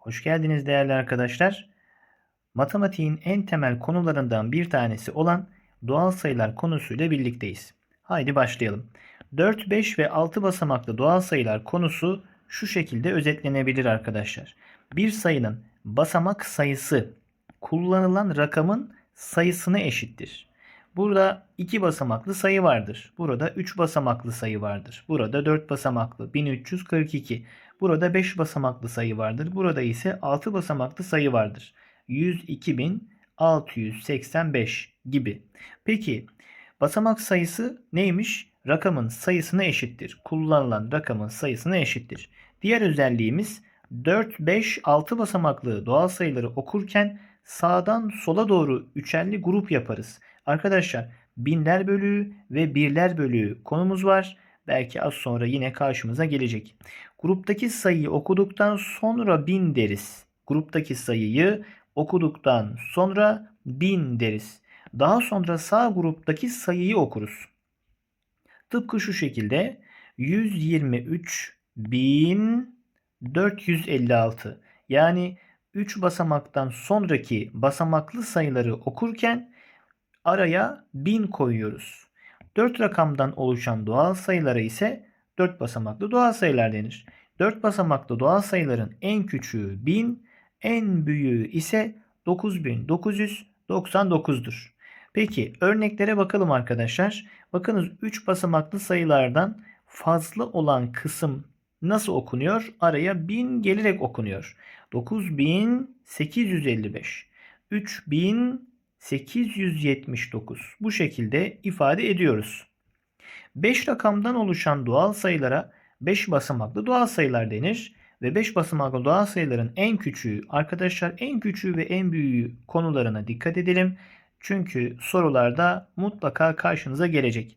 Hoş geldiniz değerli arkadaşlar. Matematiğin en temel konularından bir tanesi olan doğal sayılar konusuyla birlikteyiz. Haydi başlayalım. 4, 5 ve 6 basamaklı doğal sayılar konusu şu şekilde özetlenebilir arkadaşlar. Bir sayının basamak sayısı kullanılan rakamın sayısına eşittir. Burada 2 basamaklı sayı vardır. Burada 3 basamaklı sayı vardır. Burada 4 basamaklı 1342. Burada 5 basamaklı sayı vardır. Burada ise 6 basamaklı sayı vardır. 102.685 gibi. Peki basamak sayısı neymiş? Rakamın sayısına eşittir. Kullanılan rakamın sayısına eşittir. Diğer özelliğimiz 4, 5, 6 basamaklı doğal sayıları okurken sağdan sola doğru üçerli grup yaparız. Arkadaşlar binler bölüğü ve birler bölüğü konumuz var. Belki az sonra yine karşımıza gelecek. Gruptaki sayıyı okuduktan sonra 1000 deriz. Gruptaki sayıyı okuduktan sonra 1000 deriz. Daha sonra sağ gruptaki sayıyı okuruz. Tıpkı şu şekilde 123.456 yani 3 basamaktan sonraki basamaklı sayıları okurken araya 1000 koyuyoruz. 4 rakamdan oluşan doğal sayılara ise 4 basamaklı doğal sayılar denir. 4 basamaklı doğal sayıların en küçüğü 1000, en büyüğü ise 9999'dur. Peki örneklere bakalım arkadaşlar. Bakınız 3 basamaklı sayılardan fazla olan kısım nasıl okunuyor? Araya 1000 gelerek okunuyor. 9855, 3879 bu şekilde ifade ediyoruz. 5 rakamdan oluşan doğal sayılara 5 basamaklı doğal sayılar denir. Ve 5 basamaklı doğal sayıların en küçüğü, arkadaşlar en küçüğü ve en büyüğü konularına dikkat edelim. Çünkü sorularda mutlaka karşınıza gelecek.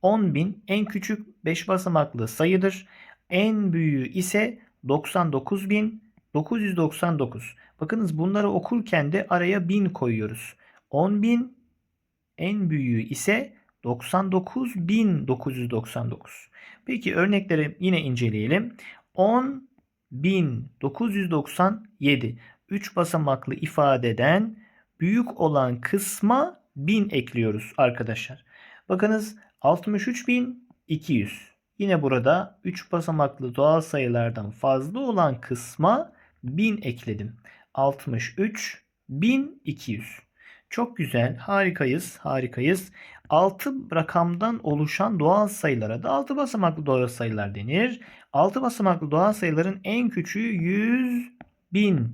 10.000 en küçük 5 basamaklı sayıdır. En büyüğü ise 99.999. Bakınız bunları okurken de araya 1000 koyuyoruz. 10.000 en büyüğü ise 99.999. Peki örnekleri yine inceleyelim. 10.997 3 basamaklı ifadeden büyük olan kısma 1000 ekliyoruz arkadaşlar. Bakınız 63.200. Yine burada 3 basamaklı doğal sayılardan fazla olan kısma 1000 ekledim. 63.200. Çok güzel, harikayız, harikayız. 6 rakamdan oluşan doğal sayılara da 6 basamaklı doğal sayılar denir. 6 basamaklı doğal sayıların en küçüğü 100.000,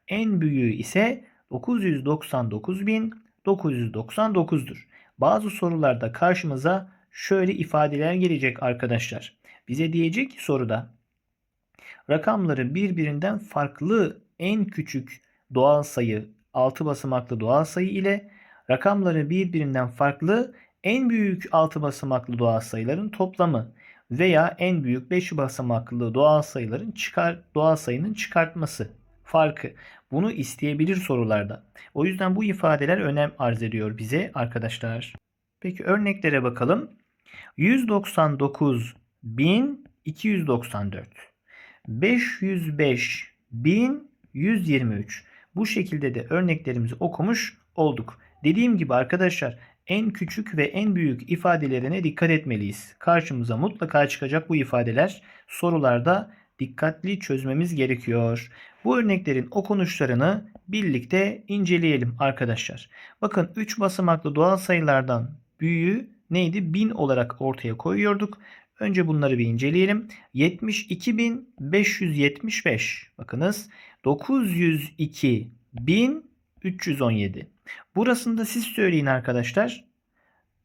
en büyüğü ise 999.999'dur. Bazı sorularda karşımıza şöyle ifadeler gelecek arkadaşlar. Bize diyecek ki soruda rakamları birbirinden farklı en küçük doğal sayı 6 basamaklı doğal sayı ile rakamları birbirinden farklı en büyük 6 basamaklı doğal sayıların toplamı veya en büyük 5 basamaklı doğal sayının çıkartması farkı. Bunu isteyebilir sorularda. O yüzden bu ifadeler önem arz ediyor bize arkadaşlar. Peki örneklere bakalım. 199.294, 505.123. Bu şekilde de örneklerimizi okumuş olduk. Dediğim gibi arkadaşlar en küçük ve en büyük ifadelerine dikkat etmeliyiz. Karşımıza mutlaka çıkacak bu ifadeler. Sorularda dikkatli çözmemiz gerekiyor. Bu örneklerin okunuşlarını birlikte inceleyelim arkadaşlar. Bakın 3 basamaklı doğal sayılardan büyüğü neydi? 1000 olarak ortaya koyuyorduk. Önce bunları bir inceleyelim. 72.575. Bakınız 902.317. Burasını da siz söyleyin arkadaşlar.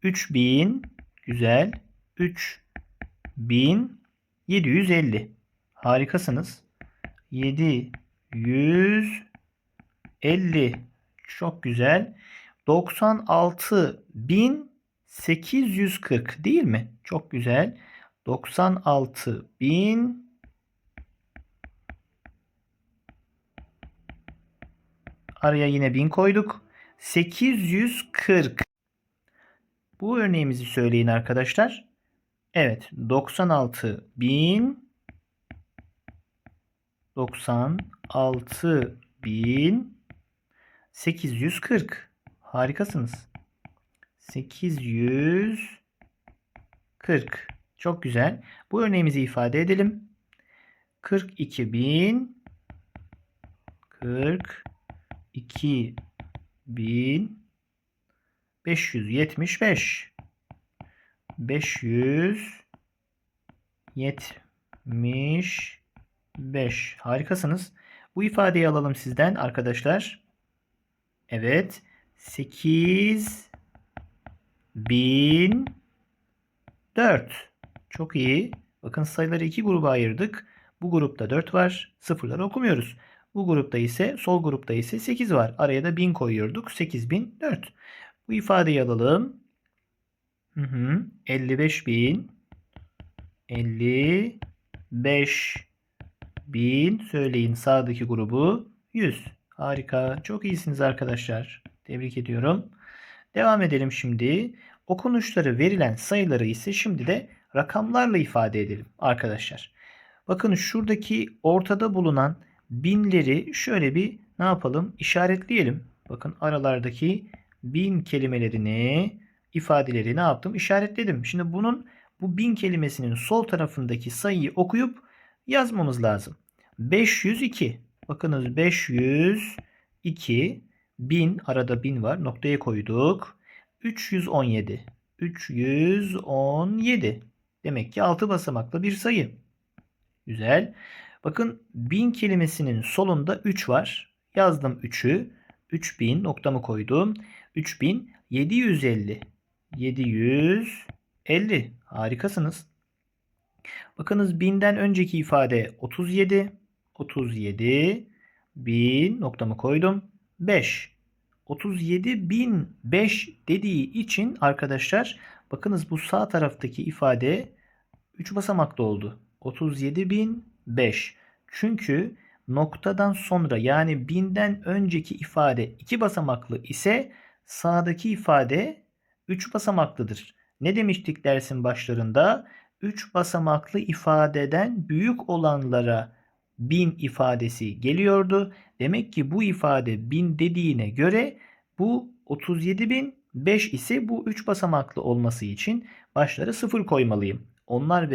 3000 güzel. 3750. Harikasınız. 750. Çok güzel. 96.840 değil mi? Çok güzel. 96.000 araya yine 1000 koyduk. 840. Bu örneğimizi söyleyin arkadaşlar. Evet, 96.000 96.840. Harikasınız. 840. Çok güzel. Bu örneğimizi ifade edelim. 42.000 42.575 575. Harikasınız. Bu ifadeyi alalım sizden arkadaşlar. Evet. 8.004. Çok iyi. Bakın sayıları iki gruba ayırdık. Bu grupta 4 var. Sıfırları okumuyoruz. Bu grupta ise sol grupta ise 8 var. Araya da 1000 koyuyorduk. 8004. Bu ifadeyi alalım. 55.000 55.000 söyleyin sağdaki grubu 100. Harika. Çok iyisiniz arkadaşlar. Tebrik ediyorum. Devam edelim şimdi. Okunuşları verilen sayıları ise şimdi de rakamlarla ifade edelim arkadaşlar. Bakın şuradaki ortada bulunan binleri şöyle bir ne yapalım? İşaretleyelim. Bakın aralardaki bin kelimelerini, ifadeleri ne yaptım? İşaretledim. Şimdi bu bin kelimesinin sol tarafındaki sayıyı okuyup yazmamız lazım. 502. Bakınız 502. 1000 arada 1000 var. Noktaya koyduk. 317. 317. Demek ki 6 basamaklı bir sayı. Güzel. Bakın 1000 kelimesinin solunda 3 var. Yazdım 3'ü. 3000 noktamı koydum. 3750. 750. Harikasınız. Bakınız 1000'den önceki ifade 37. 37. 1000 noktamı koydum. 5. 37.005 dediği için arkadaşlar bakınız bu sağ taraftaki ifade 3 basamaklı oldu. 37.005. Çünkü noktadan sonra yani 1000'den önceki ifade 2 basamaklı ise sağdaki ifade 3 basamaklıdır. Ne demiştik dersin başlarında? 3 basamaklı ifadeden büyük olanlara 1000 ifadesi geliyordu. Demek ki bu ifade 1000 dediğine göre bu 37.005 ise bu 3 basamaklı olması için başlara 0 koymalıyım. Onlar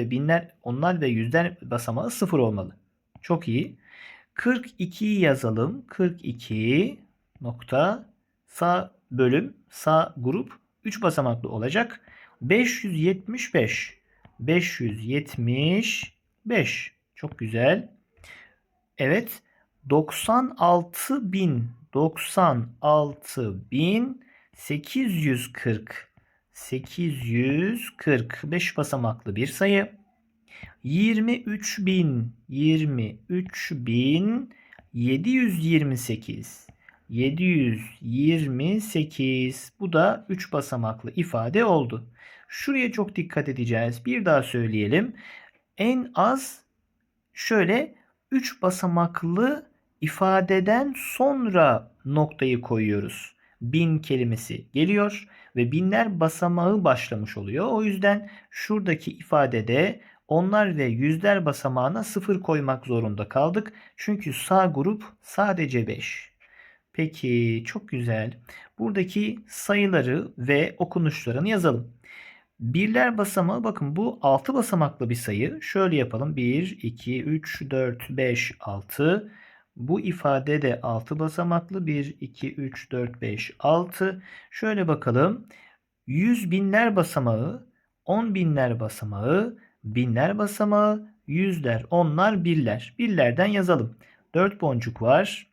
ve yüzler basamağı 0 olmalı. Çok iyi. 42'yi yazalım. 42 nokta sağ bölüm sağ grup 3 basamaklı olacak. 575. 575. Çok güzel. Evet. 96.840 840 basamaklı bir sayı. 23.728 728 bu da 3 basamaklı ifade oldu. Şuraya çok dikkat edeceğiz. Bir daha söyleyelim. En az şöyle 3 basamaklı ifadeden sonra noktayı koyuyoruz. 1000 kelimesi geliyor ve binler basamağı başlamış oluyor. O yüzden şuradaki ifadede onlar ve yüzler basamağına 0 koymak zorunda kaldık. Çünkü sağ grup sadece 5. Peki çok güzel. Buradaki sayıları ve okunuşlarını yazalım. Birler basamağı bakın bu 6 basamaklı bir sayı. Şöyle yapalım. 1, 2, 3, 4, 5, 6. Bu ifade de 6 basamaklı. 1, 2, 3, 4, 5, 6. Şöyle bakalım. 100 binler basamağı, 10 binler basamağı, binler basamağı, yüzler, onlar, birler. Birlerden yazalım. 4 boncuk var.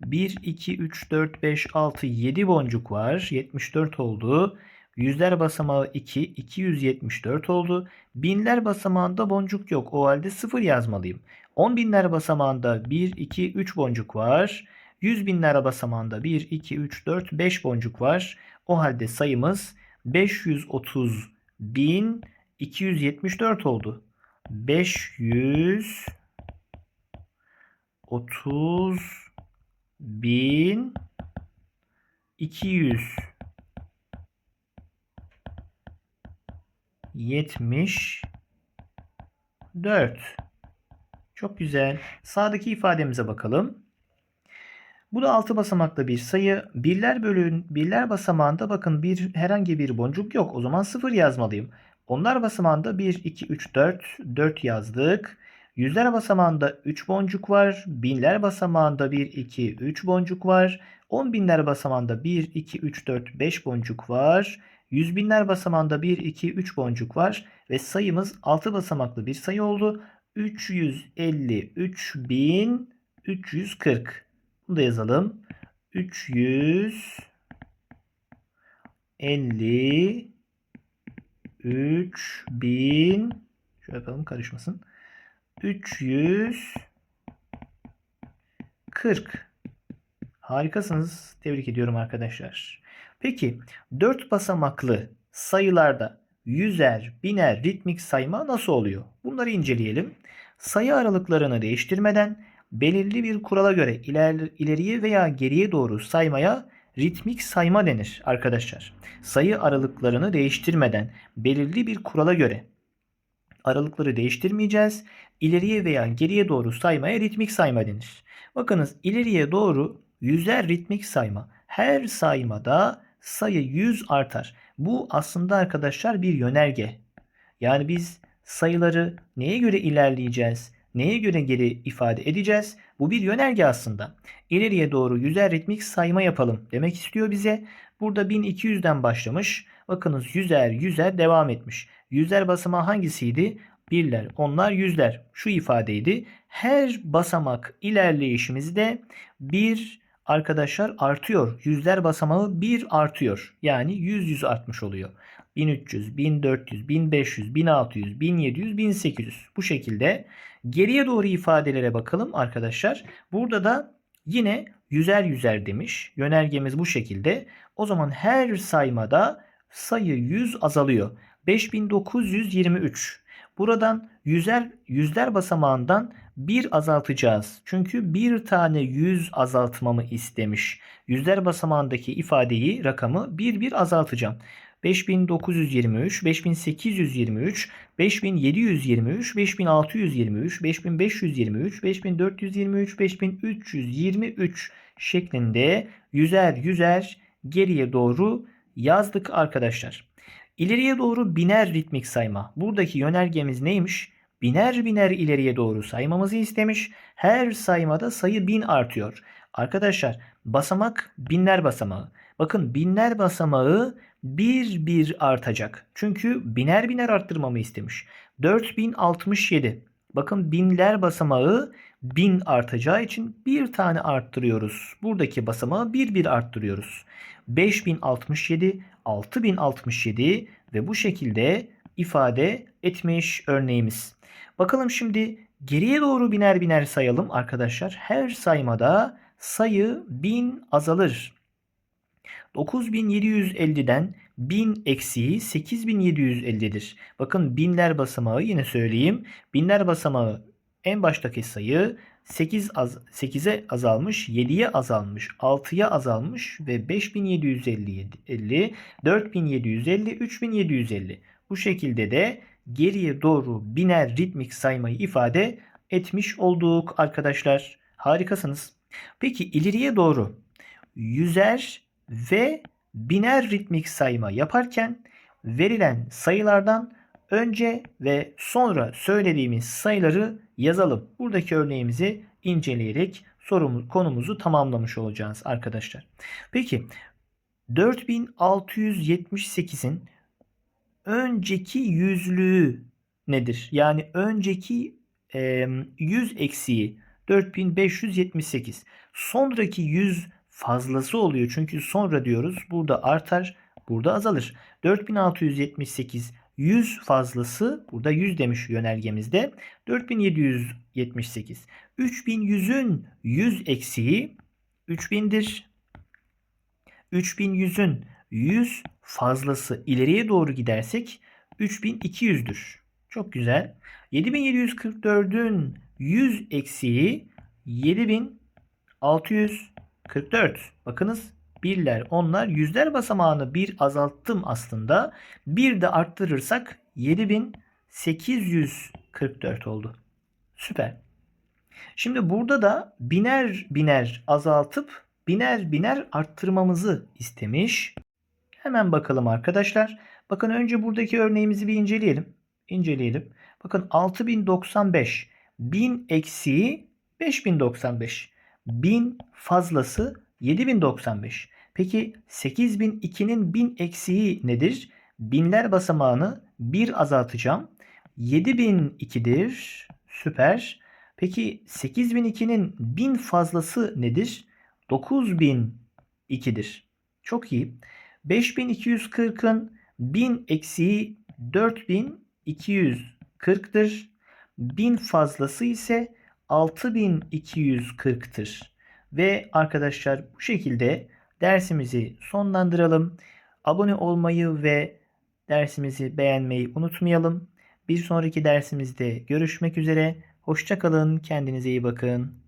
1, 2, 3, 4, 5, 6, 7 boncuk var. 74 oldu. Yüzler basamağı 2, 274 oldu. Binler basamağında boncuk yok. O halde 0 yazmalıyım. 10 binler basamağında 1, 2, 3 boncuk var. 100 binler basamağında 1, 2, 3, 4, 5 boncuk var. O halde sayımız 530.274 oldu. 530.274. Çok güzel. Sağdaki ifademize bakalım. Bu da 6 basamaklı bir sayı. Birler basamağında bakın herhangi bir boncuk yok. O zaman 0 yazmalıyım. Onlar basamağında 1, 2, 3, 4. 4 yazdık. Yüzler basamağında 3 boncuk var. Binler basamağında 1, 2, 3 boncuk var. 10 binler basamağında 1, 2, 3, 4, 5 boncuk var. Yüz binler basamağında 1, 2, 3 boncuk var. Ve sayımız 6 basamaklı bir sayı oldu. 353.340. Bunu da yazalım. 353.000, şöyle yapalım karışmasın. 340. Harikasınız. Tebrik ediyorum arkadaşlar. Peki 4 basamaklı sayılarda yüzer, biner, ritmik sayma nasıl oluyor? Bunları inceleyelim. Sayı aralıklarını değiştirmeden belirli bir kurala göre ileriye veya geriye doğru saymaya ritmik sayma denir arkadaşlar. Sayı aralıklarını değiştirmeden belirli bir kurala göre aralıkları değiştirmeyeceğiz. İleriye veya geriye doğru saymaya ritmik sayma denir. Bakınız ileriye doğru yüzer ritmik sayma. Her saymada sayı 100 artar. Bu aslında arkadaşlar bir yönerge. Yani biz sayıları neye göre ilerleyeceğiz, neye göre geri ifade edeceğiz? Bu bir yönerge aslında. İleriye doğru yüzer ritmik sayma yapalım demek istiyor bize. Burada 1200'den başlamış. Bakınız yüzer devam etmiş. Yüzler basamağı hangisiydi? Birler, onlar, yüzler. Şu ifadeydi. Her basamak ilerleyişimizde bir arkadaşlar artıyor. Yüzler basamağı 1 artıyor. Yani 100 artmış oluyor. 1300, 1400, 1500, 1600, 1700, 1800. Bu şekilde geriye doğru ifadelere bakalım arkadaşlar. Burada da yine yüzer demiş. Yönergemiz bu şekilde. O zaman her saymada sayı 100 azalıyor. 5923. Buradan yüzler basamağından 1 azaltacağız. Çünkü bir tane 100 azaltmamı istemiş. Yüzler basamağındaki ifadeyi, rakamı bir azaltacağım. 5923, 5823, 5723, 5623, 5523, 5423, 5323 şeklinde yüzer geriye doğru yazdık arkadaşlar. İleriye doğru biner ritmik sayma. Buradaki yönergemiz neymiş? Biner ileriye doğru saymamızı istemiş. Her saymada sayı 1000 artıyor. Arkadaşlar basamak binler basamağı. Bakın binler basamağı bir artacak. Çünkü biner arttırmamı istemiş. 4067. Bakın binler basamağı 1000 artacağı için bir tane arttırıyoruz. Buradaki basamağı bir arttırıyoruz. 5067, 6067 ve bu şekilde ifade etmiş örneğimiz. Bakalım şimdi geriye doğru biner sayalım arkadaşlar. Her saymada sayı 1000 azalır. 9750'den 1000 eksiği 8750'dir. Bakın binler basamağı yine söyleyeyim. Binler basamağı en baştaki sayı 8'e azalmış, 7'ye azalmış, 6'ya azalmış ve 5750, 4750, 3750. Bu şekilde de geriye doğru biner ritmik saymayı ifade etmiş olduk arkadaşlar. Harikasınız. Peki ileriye doğru yüzer ve biner ritmik sayma yaparken verilen sayılardan önce ve sonra söylediğimiz sayıları yazalım. Buradaki örneğimizi inceleyerek konumuzu tamamlamış olacağız arkadaşlar. Peki 4678'in önceki yüzlüğü nedir? Yani önceki 100 eksiği 4578. Sonraki 100 fazlası oluyor. Çünkü sonra diyoruz. Burada artar. Burada azalır. 4678 100 fazlası. Burada 100 demiş yönergemizde. 4778. 3100'ün 100 eksiği 3000'dir. 3100'ün 100 fazlası ileriye doğru gidersek 3200'dür. Çok güzel. 7744'ün 100 eksiği 7644. Bakınız birler, onlar, yüzler basamağını bir azalttım aslında. Bir de arttırırsak 7844 oldu. Süper. Şimdi burada da biner biner azaltıp biner biner arttırmamızı istemiş. Hemen bakalım arkadaşlar. Bakın önce buradaki örneğimizi bir inceleyelim. İnceleyelim. Bakın 6095. 1000 eksiği 5095. 1000 fazlası 7095. Peki 8002'nin 1000 eksiği nedir? Binler basamağını 1 azaltacağım. 7002'dir. Süper. Peki 8002'nin 1000 fazlası nedir? 9002'dir. Çok iyi. 5240'ın 1000 eksiği 4240'tır. 1000 fazlası ise 6240'tır. Ve arkadaşlar bu şekilde dersimizi sonlandıralım. Abone olmayı ve dersimizi beğenmeyi unutmayalım. Bir sonraki dersimizde görüşmek üzere. Hoşça kalın, kendinize iyi bakın.